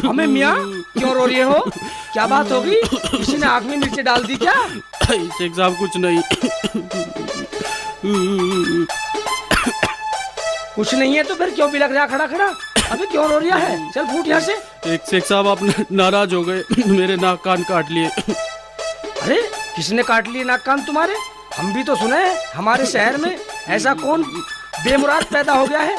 हमें मियाँ क्यों रो रही हो? क्या बात होगी? किसी ने आँख में मिर्ची डाल दी क्या? शेख साहब कुछ नहीं। कुछ नहीं है तो फिर क्यों बिलख रहा खड़ा खड़ा? अबे क्यों रो रहा है? चल फूट यहाँ से। एक शेख साहब आप नाराज हो गए, मेरे नाक कान काट लिए। अरे किसने काट लिए नाक कान तुम्हारे? हम भी तो सुने हैं हमारे शहर में ऐसा कौन बेमुराद पैदा हो गया है?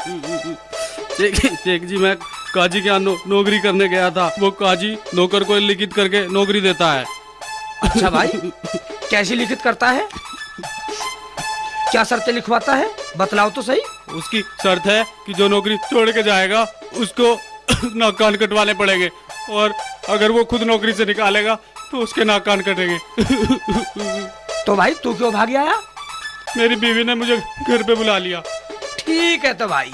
शेख जी मैं काजी के यहाँ नौकरी करने गया था। वो काजी नौकर को लिखित करके नौकरी देता है। अच्छा भाई, कैसी लिखित करता है? क्या शर्तें लिखवाता है? बतलाओ तो सही। उसकी शर्त है कि जो नौकरी छोड़ के जाएगा उसको नाक कान कटवाने पड़ेंगे, और अगर वो खुद नौकरी से निकालेगा तो उसके नाक कान कटेंगे। तो भाई तू क्यों भाग आया? मेरी बीवी ने मुझे घर पे बुला लिया। ठीक है तो भाई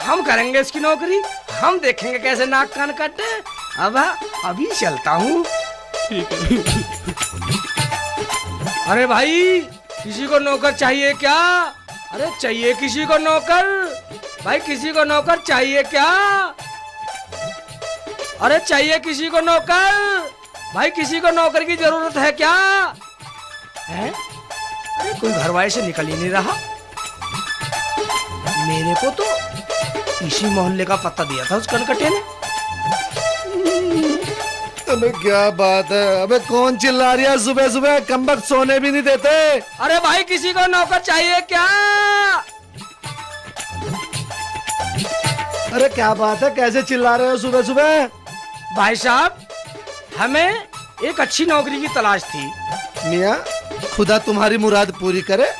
हम करेंगे इसकी नौकरी, हम देखेंगे कैसे नाक कान काटते। अब अभी चलता हूँ। ठीक है। अरे भाई किसी को नौकर चाहिए क्या? अरे चाहिए किसी को नौकर? भाई किसी को नौकर चाहिए क्या? अरे चाहिए किसी को नौकर? भाई किसी को नौकर की जरूरत है क्या? है? अरे कोई घर वाले से निकल ही नहीं रहा। मेरे को तो इसी मोहल्ले का पता दिया था उस कनकटे ने। अबे क्या बात है? अबे कौन चिल्ला रही है सुबह सुबह? कमबख्त सोने भी नहीं देते। अरे भाई किसी को नौकर चाहिए क्या? अरे क्या बात है? कैसे चिल्ला रहे हो सुबह सुबह? भाई साहब हमें एक अच्छी नौकरी की तलाश थी। मियाँ खुदा तुम्हारी मुराद पूरी करे।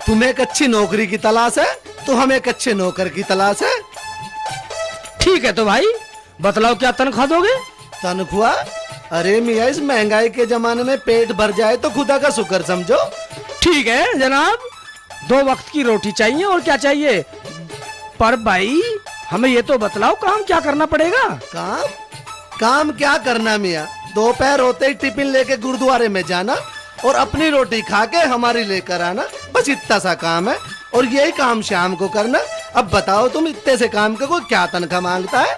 तुम्हें एक अच्छी नौकरी की तलाश है तो हमें एक अच्छे नौकर की तलाश है। ठीक है तो भाई बतलाओ क्या तनख्वाह दोगे? तनख्वाह? अरे मियाँ इस महंगाई के जमाने में पेट भर जाए तो खुदा का शुक्र समझो। ठीक है जनाब, 2 वक्त की रोटी चाहिए और क्या चाहिए? पर भाई हमें ये तो बतलाओ काम क्या करना पड़ेगा? काम? काम क्या करना मियाँ? दोपहर होते ही टिफिन लेके गुरुद्वारे में जाना और अपनी रोटी खा के हमारी लेकर आना, बस इतना सा काम है। और यही काम शाम को करना। अब बताओ तुम इतने से काम का कोई क्या तनख्वाह मांगता है?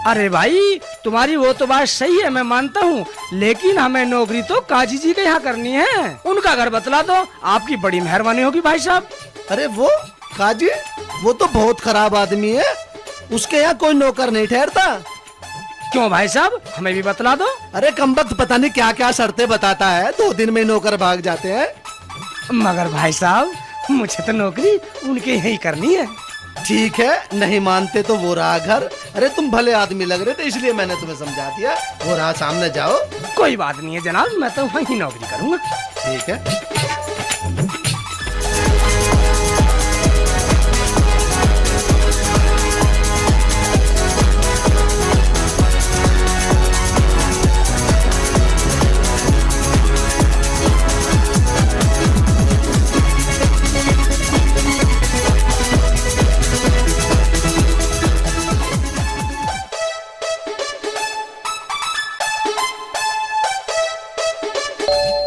अरे भाई तुम्हारी वो तो बात सही है, मैं मानता हूँ, लेकिन हमें नौकरी तो काजी जी के यहाँ करनी है। उनका घर बतला दो, आपकी बड़ी मेहरबानी होगी भाई साहब। अरे वो काजी, वो तो बहुत खराब आदमी है, उसके यहाँ कोई नौकर नहीं ठहरता। क्यों भाई साहब, हमें भी बतला दो। अरे कमबख्त पता नहीं क्या क्या शर्तें बताता है, 2 दिन में नौकर भाग जाते हैं। मगर भाई साहब मुझे तो नौकरी उनके यहीं करनी है। ठीक है, नहीं मानते तो वो रहा घर। अरे तुम भले आदमी लग रहे थे इसलिए मैंने तुम्हें समझा दिया। वो रहा सामने, जाओ। कोई बात नहीं है जनाब, मैं तो वहीं नौकरी करूँगा। ठीक है।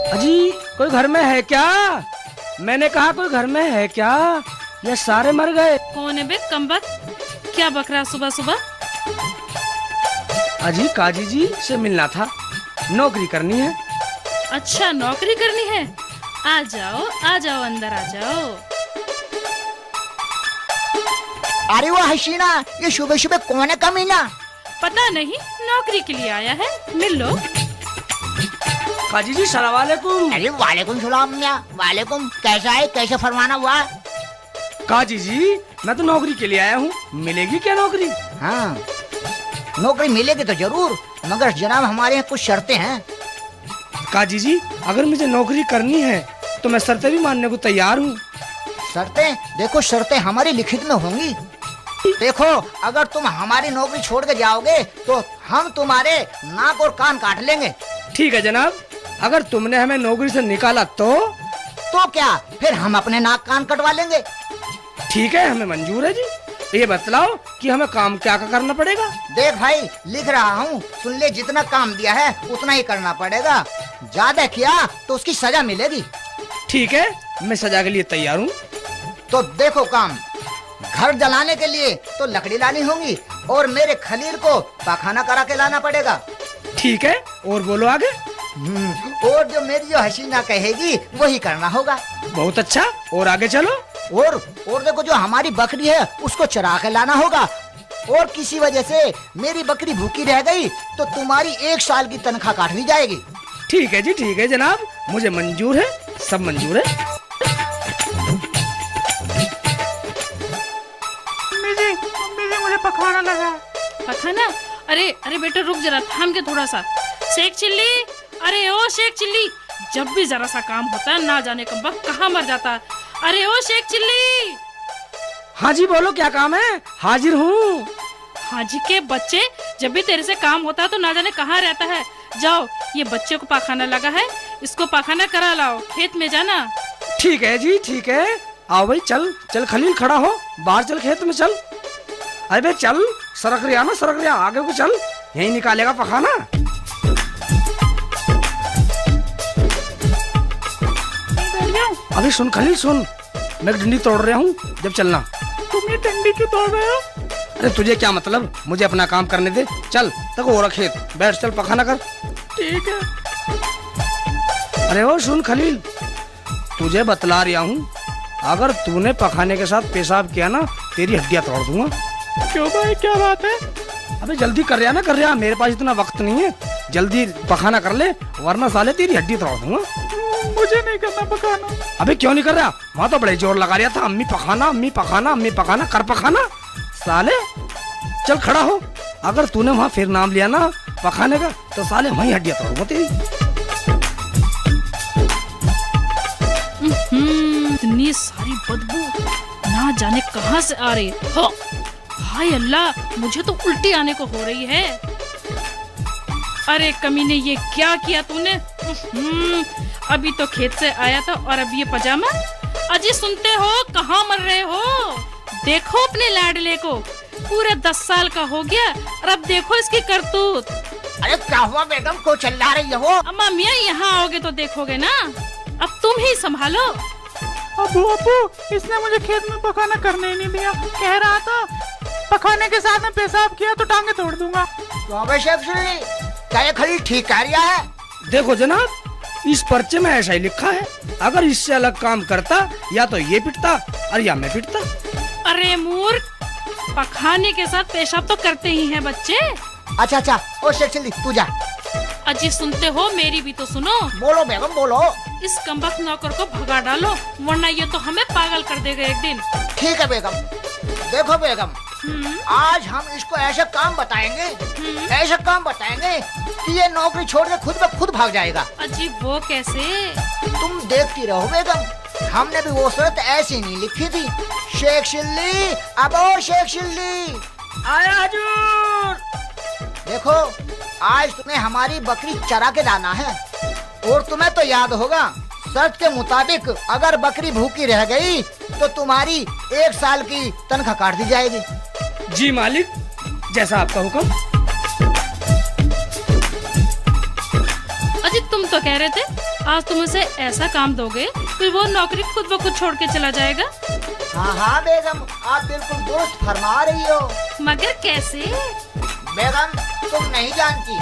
अजी कोई घर में है क्या? मैंने कहा कोई घर में है क्या? ये सारे मर गए। कौन है बे कमबख्त? क्या बक रहा सुबह सुबह? अजी काजी जी से मिलना था, नौकरी करनी है। अच्छा नौकरी करनी है, आ जाओ अंदर आ जाओ। अरे वो हसीना, ये सुबह सुबह कौन है कमीना? पता नहीं, नौकरी के लिए आया है, मिल लो। काजी जी सलाम वालेकुम। अरे वालेकुम सलाम मियां, वालेकुम। कैसा है, कैसे फरमाना हुआ? काजी जी मैं तो नौकरी के लिए आया हूँ, मिलेगी क्या नौकरी? हाँ नौकरी मिलेगी तो जरूर, मगर जनाब हमारे यहाँ कुछ शर्तें हैं। काजी जी अगर मुझे नौकरी करनी है तो मैं शर्तें भी मानने को तैयार हूँ। शर्तें? देखो शर्तें हमारी लिखित में होंगी। देखो अगर तुम हमारी नौकरी छोड़ के जाओगे तो हम तुम्हारे नाक और कान काट लेंगे। ठीक है जनाब, अगर तुमने हमें नौकरी से निकाला तो क्या, फिर हम अपने नाक कान कटवा लेंगे। ठीक है, हमें मंजूर है जी। ये बतलाओ कि हमें काम क्या करना पड़ेगा? देख भाई लिख रहा हूँ, सुन ले, जितना काम दिया है उतना ही करना पड़ेगा, ज्यादा किया तो उसकी सजा मिलेगी। ठीक है, मैं सजा के लिए तैयार हूँ। तो देखो काम, घर जलाने के लिए तो लकड़ी लानी होगी और मेरे खलील को पाखाना करा के लाना पड़ेगा। ठीक है, और बोलो आगे। और जो मेरी जो हसीना कहेगी वही करना होगा। बहुत अच्छा, और आगे चलो। और देखो, जो हमारी बकरी है उसको चरा के लाना होगा। और किसी वजह से मेरी बकरी भूखी रह गई तो तुम्हारी 1 साल की तनख्वाह काट दी जाएगी। ठीक है जी, ठीक है जनाब, मुझे मंजूर है, सब मंजूर है। मम्मी जी मुझे पखाना लगा। पखाना? अरे अरे बेटा रुक जरा, थाम के थोड़ा सा। शेख चिल्ली, अरे ओ शेख चिल्ली, जब भी जरा सा काम होता है ना जाने कब वक्त कहाँ मर जाता है। अरे ओ शेख चिल्ली। हाँ जी बोलो, क्या काम है? हाजिर हूँ। हाजी के बच्चे, जब भी तेरे से काम होता है तो ना जाने कहाँ रहता है। जाओ, ये बच्चे को पाखाना लगा है, इसको पाखाना करा लाओ, खेत में जाना। ठीक है जी, ठीक है। आओ भाई, चल चल खलील, खड़ा हो, बाहर चल, खेत में चल। अरे बे चल, सरक रिया ना, सरक रिया, आगे को चल, यही निकालेगा पखाना। अभी सुन खलील, सुन, मैं डंडी तोड़ रहा हूँ, जब चलना। तुम ये डंडी क्यों तोड़ रहे हो? अरे तुझे क्या मतलब, मुझे अपना काम करने दे। चल तक हो रहा खेत, बैठ, चल पखाना कर। ठीक है। अरे ओ सुन खलील, तुझे बतला रहा हूँ, अगर तूने पखाने के साथ पेशाब किया ना, तेरी हड्डियाँ तोड़ दूंगा। क्यों भाई, क्या बात है? अबे जल्दी कर रहा ना, कर रहा, मेरे पास इतना वक्त नहीं है, जल्दी पखाना कर ले, वरना साले तेरी हड्डी तोड़ दूंगा। मुझे नहीं करना पखाना। अबे क्यों नहीं कर रहा? वहाँ तो बड़े जोर लगा रहा था, अम्मी पखाना, अम्मी पखाना, अम्मी पखाना, कर पखाना। साले चल खड़ा हो, अगर तूने वहाँ फिर नाम लिया ना पखाने का, तो साले वहीं हड्डियाँ तोड़ूंगा तेरी। इतनी सारी बदबू ना जाने कहाँ से आ रही है। हाय अल्लाह, मुझे तो उल्टी आने को हो रही है। अरे कमीने, ये क्या किया तूने? अभी तो खेत से आया था और अब ये पजामा। अजी सुनते हो, कहाँ मर रहे हो? देखो अपने लाडले को, पूरे 10 साल का हो गया और अब देखो इसकी करतूत। अरे क्या हुआ बेगम, को चिल्ला रही हो? अम्मा मियाँ, यहाँ आओगे तो देखोगे ना, अब तुम ही संभालो। अबू इसने मुझे खेत में पखाना करने ही नहीं दिया, कह रहा था पखाने के साथ में पेशाब किया तो टांगे तोड़ दूंगा। क्या ये खलील ठीक कह रहा है? देखो जनाब, इस पर्चे में ऐसा ही लिखा है, अगर इससे अलग काम करता या तो ये पिटता और या मैं पिटता। अरे मूर्ख, पखाने के साथ पेशाब तो करते ही हैं बच्चे। अच्छा, ओ शेख चिल्ली, तू जा। अजी सुनते हो, मेरी भी तो सुनो। बोलो बेगम, बोलो। इस कमबख्त नौकर को भगा डालो, वरना ये तो हमें पागल कर देगा एक दिन। ठीक है बेगम। देखो बेगम, आज हम इसको ऐसे काम बताएंगे, ऐसे काम बताएंगे कि ये नौकरी छोड़ के खुद ब खुद भाग जाएगा। अजी वो कैसे? तुम देखती रहो बेगम, हमने भी वो शर्त ऐसी नहीं लिखी थी। शेख चिल्ली, अब ओ शेख चिल्ली, आया हजूर। देखो, आज तुम्हें हमारी बकरी चरा के लाना है, और तुम्हें तो याद होगा, शर्त के मुताबिक अगर बकरी भूखी रह गई तो तुम्हारी 1 साल की तनख्वाह काट दी जाएगी। जी मालिक, जैसा आपका हुक्म। अजी तुम तो कह रहे थे आज तुम उसे ऐसा काम दोगे कि वो नौकरी खुद ब खुद छोड़ के चला जाएगा। हाँ बेगम, आप बिल्कुल दुरुस्त फरमा रही हो। मगर कैसे? बेगम, तुम नहीं जानती,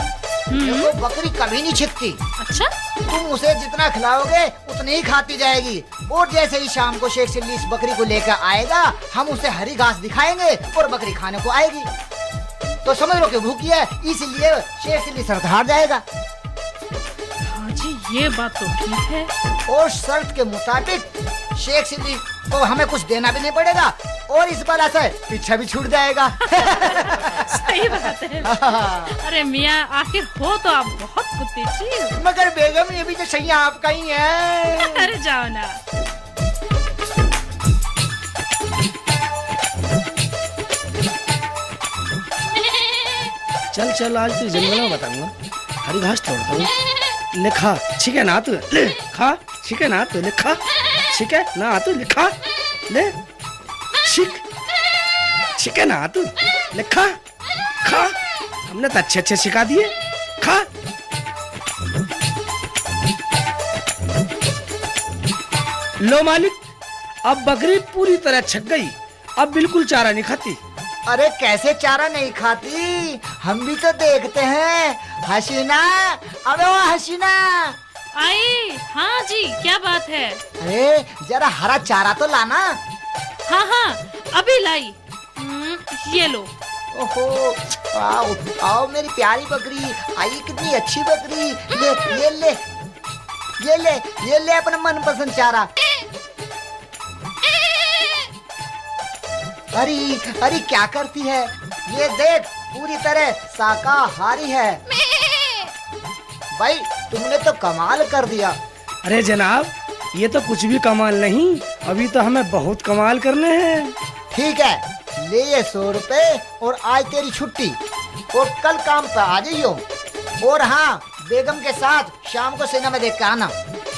देखो बकरी कभी नहीं छिपती। अच्छा, तुम उसे जितना खिलाओगे उतनी ही खाती जाएगी, और जैसे ही शाम को शेख चिल्ली इस बकरी को लेकर आएगा, हम उसे हरी घास दिखाएंगे और बकरी खाने को आएगी। तो समझ लो कि भूखी है, इसलिए शेख चिल्ली शर्त हार जाएगा। हाँ जी, ये बात तो ठीक है। और शर्त के मुताबिक शेख चिल्ली को हमें कुछ देना भी नहीं पड़ेगा, और इस बार से पीछा भी छूट जाएगा। सही बात है। अरे मियाँ, आखिर हो तो आप बहुत कुत्ते चीज। मगर बेगम, ये भी तो सही आपका ही है। अरे जाओ ना। चल चल, आज तो जंगल में बताऊंगा, हरी घास तोड़ता हूँ। ले खा, ठीक है ना तू, ले खा, ठीक है ना तू, ले खा, ठीक है ना तू, ले खा, ले ठीक है ना तू, ले खा, खा, हमने तो अच्छे सिखा दिए, खा। लो मालिक, अब बकरी पूरी तरह छक गई अब बिल्कुल चारा नहीं खाती। अरे कैसे चारा नहीं खाती, हम भी तो देखते हैं। हसीना, अबे ओ हसीना, आई। हाँ जी, क्या बात है? अरे जरा हरा चारा तो लाना। हाँ हाँ, अभी लाई। ये लो। ओहो, आओ आओ मेरी प्यारी बकरी, आई कितनी अच्छी बकरी। ये ले, ये ले, ये ले अपना मनपसंद चारा। अरे अरे क्या करती है, ये देख पूरी तरह शाकाहारी है। भाई तुमने तो कमाल कर दिया। अरे जनाब, ये तो कुछ भी कमाल नहीं, अभी तो हमें बहुत कमाल करने हैं। ठीक है, ले ये 100 रुपए और आज तेरी छुट्टी, और कल काम पे आ जाइयो। और हाँ, बेगम के साथ शाम को सिनेमा देख के आना।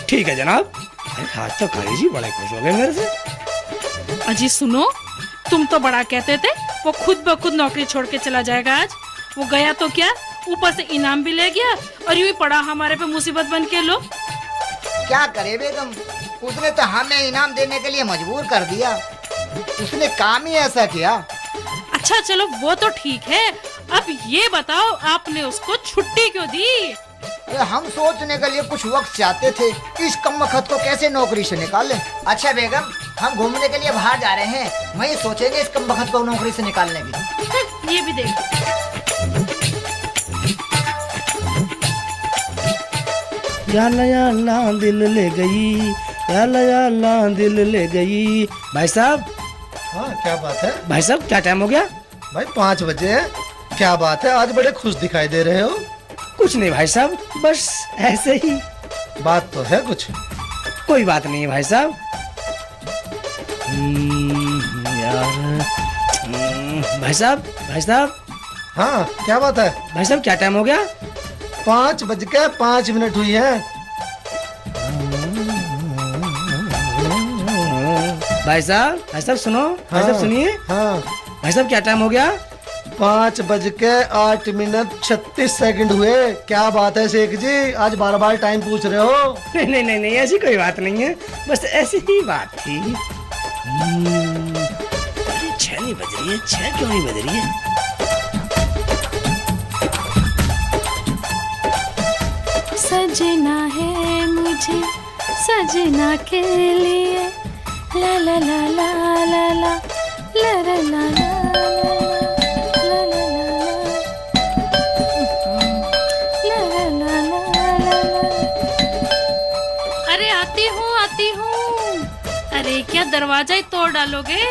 ठीक है जनाब। अरे आज तो काली जी बड़े खुश हो गए मेरे से। अजी सुनो, तुम तो बड़ा कहते थे वो खुद ब खुद नौकरी छोड़ के चला जाएगा। आज वो गया तो क्या, ऊपर से इनाम भी ले गया और यूं ही पड़ा हमारे पे मुसीबत बन के। लो क्या करे बेगम, उसने तो हमें इनाम देने के लिए मजबूर कर दिया। उसने काम ही ऐसा किया। अच्छा चलो वो तो ठीक है, अब ये बताओ आपने उसको छुट्टी क्यों दी? अरे हम सोचने के लिए कुछ वक्त चाहते थे, इस कमबख्त को कैसे नौकरी से निकालें। अच्छा बेगम, हम घूमने के लिए बाहर जा रहे हैं, वही सोचेंगे इस कमबख्त को नौकरी से निकालने की। ये भी देख। या दिल ले गई, या दिल ले गई। भाई साहब। हाँ क्या बात है भाई साहब, क्या टाइम हो गया? भाई 5 बजे है। क्या बात है, आज बड़े खुश दिखाई दे रहे हो। कुछ नहीं भाई साहब, बस ऐसे ही। बात तो है कुछ। कोई बात नहीं है भाई साहब। यार भाई साहब, भाई साहब। हाँ क्या बात है भाई साहब, क्या टाइम हो गया? 5:05 हुई है। भाई साहब सुनो। भाई साहब सुनिए। हाँ भाई साहब, क्या टाइम हो गया? 5:08:36 हुए। क्या बात है शेख जी, आज बार टाइम पूछ रहे हो? नहीं, ऐसी कोई बात नहीं है, बस ऐसी ही बात थी। 6 नहीं बज रही है, 6 क्यों नहीं बज रही है? सजना है मुझे सजना के लिए, ला ला ला ला ला ला ला ला ला ला आती हूँ। अरे क्या दरवाजा ही तोड़ डालोगे?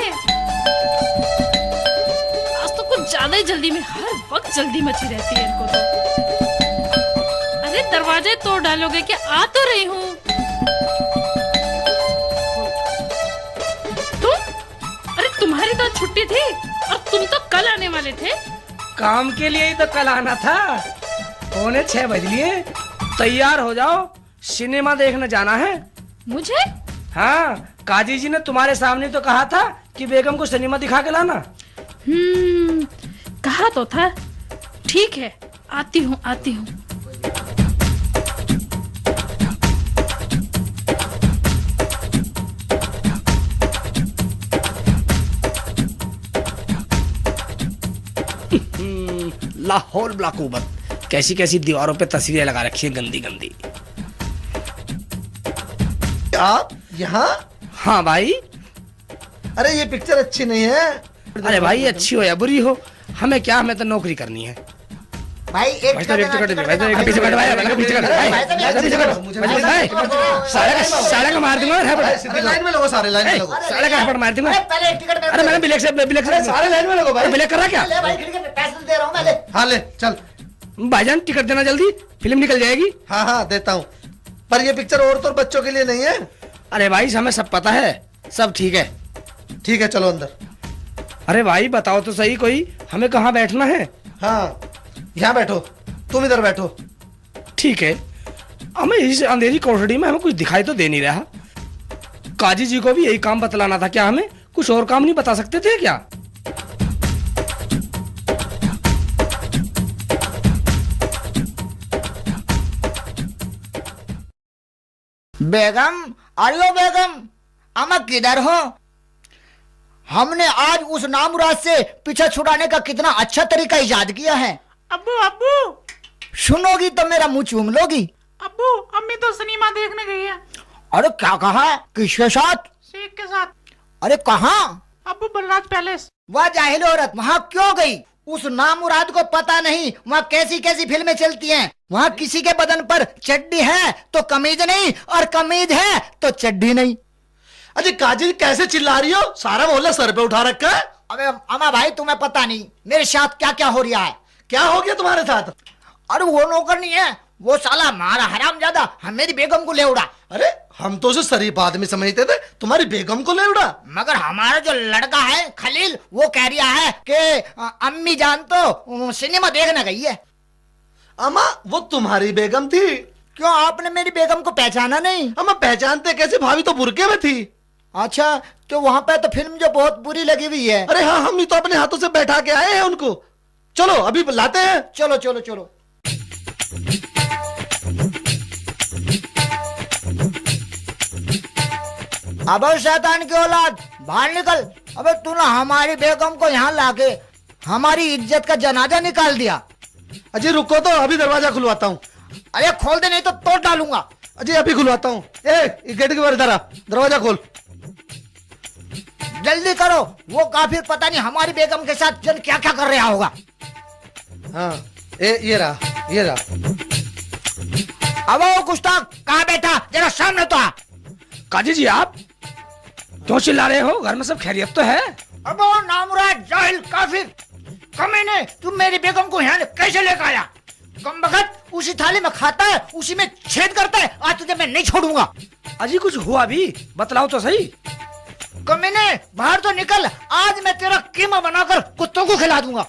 आज तो कुछ ज्यादा ही जल्दी में, हर वक्त जल्दी मची रहती है इनको तो। अरे दरवाजा ही तोड़ डालोगे क्या? आ तो रही हूँ। तुम? अरे तुम्हारी तो छुट्टी थी और तुम तो कल आने वाले थे। काम के लिए ही तो कल आना था। 6:45 बज लिए, तैयार हो जाओ, सिनेमा देखने जाना है। मुझे? हाँ, काजी जी ने तुम्हारे सामने तो कहा था कि बेगम को सिनेमा दिखा के लाना। कहा तो था। ठीक है, आती हूँ। लाहौल ब्लाकूबत, कैसी कैसी दीवारों पे तस्वीरें लगा रखी है, गंदी गंदी। आप यहाँ? हाँ भाई। अरे ये पिक्चर अच्छी नहीं है। अरे भाई, अच्छी हो या बुरी हो, हमें क्या, हमें तो नौकरी करनी है। भाई एक टिकट साले का मार दूंगा। लाइन में लगो, सारे लाइन में लगो। साले का मार दूंगा। पहले एक टिकट। अरे मैंने ब्लैक से सारे लाइन में लगो भाई। ब्लैक कर रहा क्या? ले भाई, पैसे दे रहा हूँ मैं, ले। हाँ ले चल। भाईजान टिकट देना जल्दी, फिल्म निकल जाएगी। हाँ देता हूँ, पर ये पिक्चर औरतों और बच्चों के लिए नहीं है। अरे भाई, हमें सब पता है, सब ठीक है। ठीक है चलो अंदर। अरे भाई बताओ तो सही, कोई हमें कहाँ बैठना है? हाँ यहाँ बैठो, तुम इधर बैठो। ठीक है, हमें इस अंधेरी कोठरी में हमें कुछ दिखाई तो दे नहीं रहा। काजी जी को भी यही काम बतलाना था, क्या हमें कुछ और काम नहीं बता सकते थे क्या? बेगम, अरे बेगम, अम्मा किधर हो? हमने आज उस नामुराद से पीछा छुड़ाने का कितना अच्छा तरीका इजाद किया है। अब्बू अब्बू सुनोगी तो मेरा मुंह चूम लोगी। अब्बू अम्मी तो सिनेमा देखने गई है। अरे क्या कहा? किसके साथ? शेख के साथ। अरे कहाँ? अब्बू बलराज पैलेस। वह जाहिल औरत वहाँ क्यों गई? उस नामुराद को पता नहीं वहाँ कैसी कैसी फिल्में चलती हैं। वहाँ किसी के बदन पर चड्डी है तो कमीज नहीं, और कमीज है तो चड्डी नहीं। अजी काजी कैसे चिल्ला रही हो? सारा मोहल्ला सर पे उठा रखा है। अबे अमा भाई तुम्हें पता नहीं मेरे साथ क्या क्या हो रहा है। क्या हो गया तुम्हारे साथ? अरे वो नौकर नहीं है, वो साला मारा हरामजादा मेरी बेगम को ले उड़ा। अरे हम तो उसे शरीफ आदमी समझते थे, तुम्हारी बेगम को ले उड़ा। मगर हमारा जो लड़का है खलील वो कह रहा है कि अम्मी जान तो सिनेमा देखने गई है। अम्मा वो तुम्हारी बेगम थी। क्यों आपने मेरी बेगम को पहचाना नहीं? अम्मा पहचानते कैसे? भाभी तो बुरके में थी। अच्छा तो वहाँ पे तो फिल्म जो बहुत बुरी लगी हुई है। अरे हाँ, हम ही तो अपने हाथों से बैठा के आए हैं उनको। चलो अभी लाते हैं। चलो चलो चलो। अबे शैतान की औलाद बाहर निकल। अबे तूने हमारी बेगम को यहाँ लाके हमारी इज्जत का जनाजा निकाल दिया। अजय रुको तो अभी दरवाजा खुलवाता हूँ। अरे खोल दे नहीं तो तोड़ डालूंगा। अजय अभी खुलवाता हूँ। गेट के बाहर इधर आ, दरवाजा खोल। जल्दी करो, वो काफिर पता नहीं हमारी बेगम के साथ जन क्या क्या कर रहा होगा। हाँ ये रहा, ये रहा। अब वो गुस्ताख कहाँ बैठा? जरा सामने तो आ। काजी जी आप क्यों चिल्ला रहे हो? घर में सब खैरियत तो है? अब वो नामुराद जाहिल काफिर कमीने तुम मेरी बेगम को यहाँ कैसे लेकर आया? कमबख्त उसी थाली में खाता है, उसी में छेद करता है। आज तुझे मैं नहीं छोड़ूंगा। अजी कुछ हुआ भी? बतलाओ तो सही। कमीने बाहर तो निकल, आज मैं तेरा कीमा बनाकर कुत्तों को खिला दूंगा।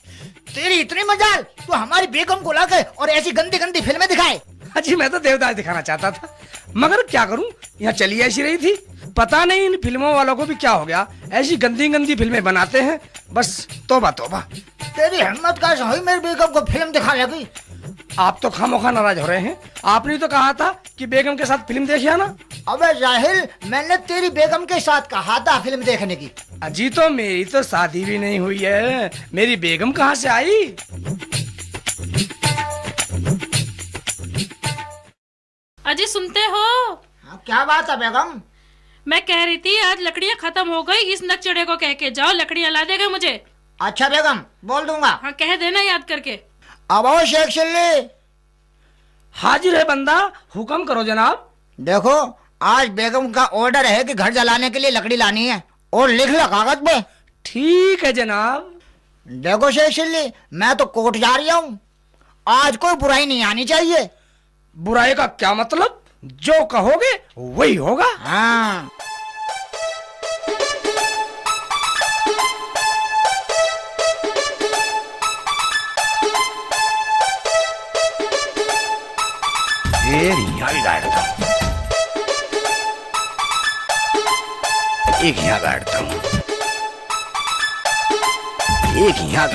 तेरी इतनी मजाल तू हमारी बेगम को लाके और ऐसी गंदी गंदी फिल्में दिखाए। अजी मैं तो देवदास दिखाना चाहता था, मगर क्या करूं, यहाँ चली ऐसी रही थी। पता नहीं इन फिल्मों वालों को भी क्या हो गया, ऐसी गंदी गंदी फिल्में बनाते हैं। बस तौबा तौबा। तेरी हिम्मत कैसे हुई मेरी बेगम को फिल्म दिखा लगी? आप तो खामोखा नाराज हो रहे हैं। आपने तो कहा था कि बेगम के साथ फिल्म देखिए ना। अबे जाहिल, मैंने तेरी बेगम के साथ कहा था फिल्म देखने की। अजी तो मेरी तो शादी भी नहीं हुई है, मेरी बेगम कहाँ से आई? अजी सुनते हो? हाँ, क्या बात है बेगम? मैं कह रही थी आज लकड़ियाँ खत्म हो गई, इस नकचड़े को कह के जाओ लकड़ियाँ ला देगा मुझे। अच्छा बेगम बोल दूंगा। हाँ कह देना याद करके। अब आओ शेख चिल्ली। हाजिर है बंदा, हुक्म करो जनाब। देखो आज बेगम का ऑर्डर है कि घर जलाने के लिए लकड़ी लानी है, और लिख लो कागज पे। ठीक है जनाब। देखो शेख चिल्ली, मैं तो कोर्ट जा रही हूँ, आज कोई बुराई नहीं आनी चाहिए। बुराई का क्या मतलब? जो कहोगे वही होगा। हाँ यहाँ भी गाड़ता हूँ, एक यहाँ गाड़ता हूँ, एक यहाँ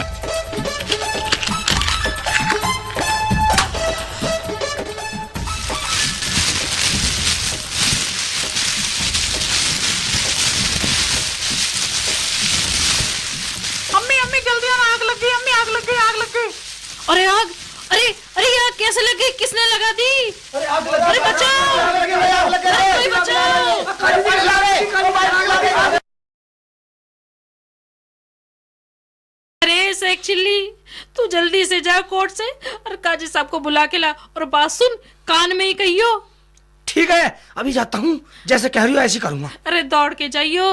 अम्मी अम्मी जल्दी आना, आग लग गई अम्मी, आग लग गई, आग लग गई। अरे आग, अरे अरे ये आग कैसे लग गई? किसने लगा दी? अरे बचाओ, कोई बचाओ। अरे शेख चिल्ली, तू जल्दी से जा कोर्ट से और काजी साहब को बुला के ला, और बात सुन कान में ही कहियो। ठीक है, अभी जाता हूँ, जैसे कह रही हो ऐसे करूंगा। अरे दौड़ के जाइयो।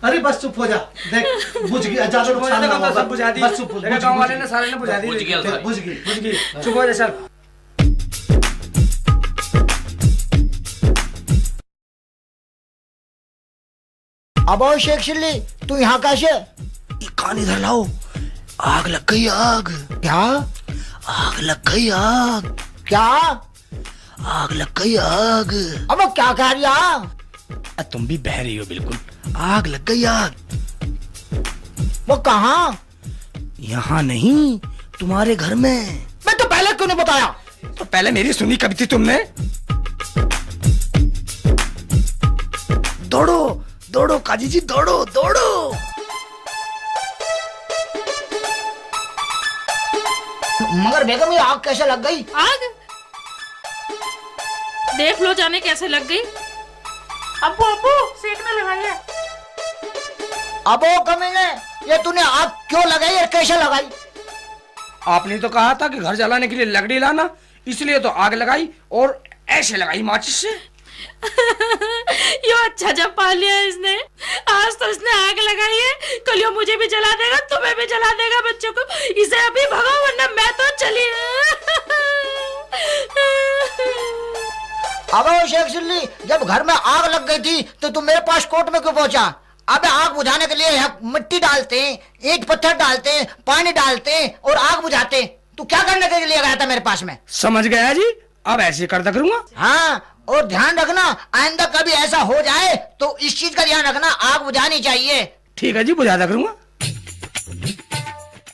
अरे बस चुप हो जा, देख बुझ गया, ज्यादा नुकसान ना होगा। बुझा दी, बस चुप हो, गाँव वाले ने सारे ने बुझा दी। बुझ गई। चुप हो जा सर। अब आओ शेख चिल्ली, तू यहाँ कैसे? कान इधर लाओ, आग लग गई। आग क्या? आग लग गई, आग क्या? आग लग गई, आग। अब वो क्या कह रहा? तुम भी बह रही हो बिल्कुल। आग लग गई, आग। वो कहाँ? यहाँ नहीं, तुम्हारे घर में। मैं तो पहले क्यों नहीं बताया? तो पहले मेरी सुनी कभी थी तुमने? दौड़ो दौड़ो काजी जी, दौड़ो दौड़ो। मगर बेगम ये आग कैसे लग गई? आग देख लो जाने कैसे लग गई। अब्बू अब्बू सेकने लगाई है। अब वो कमीने, ये तूने आग क्यों लगाई और कैसे लगाई? आपने तो कहा था कि घर जलाने के लिए लकड़ी लाना, इसलिए तो आग लगाई और ऐसे लगाई माचिस से। यो अच्छा जब पा लिया इसने। आज तो इसने आग लगाई है, कल यो मुझे भी जला देगा, तुम्हें भी जला देगा, बच्चों को। इसे अभी भगाओ वरना मैं तो चली। अब वो शेख चिल्ली, जब घर में आग लग गई थी तो तुम मेरे पास कोर्ट में क्यों पहुंचा? अबे आग बुझाने के लिए यहाँ मिट्टी डालते हैं, ईंट पत्थर डालते हैं, पानी डालते हैं और आग बुझाते हैं। तू क्या करने के लिए गया था मेरे पास में? समझ गया जी, अब ऐसे करता करूंगा। हाँ, और ध्यान रखना आइंदा कभी ऐसा हो जाए तो इस चीज का ध्यान रखना, आग बुझानी चाहिए। ठीक है जी, बुझाता करूंगा।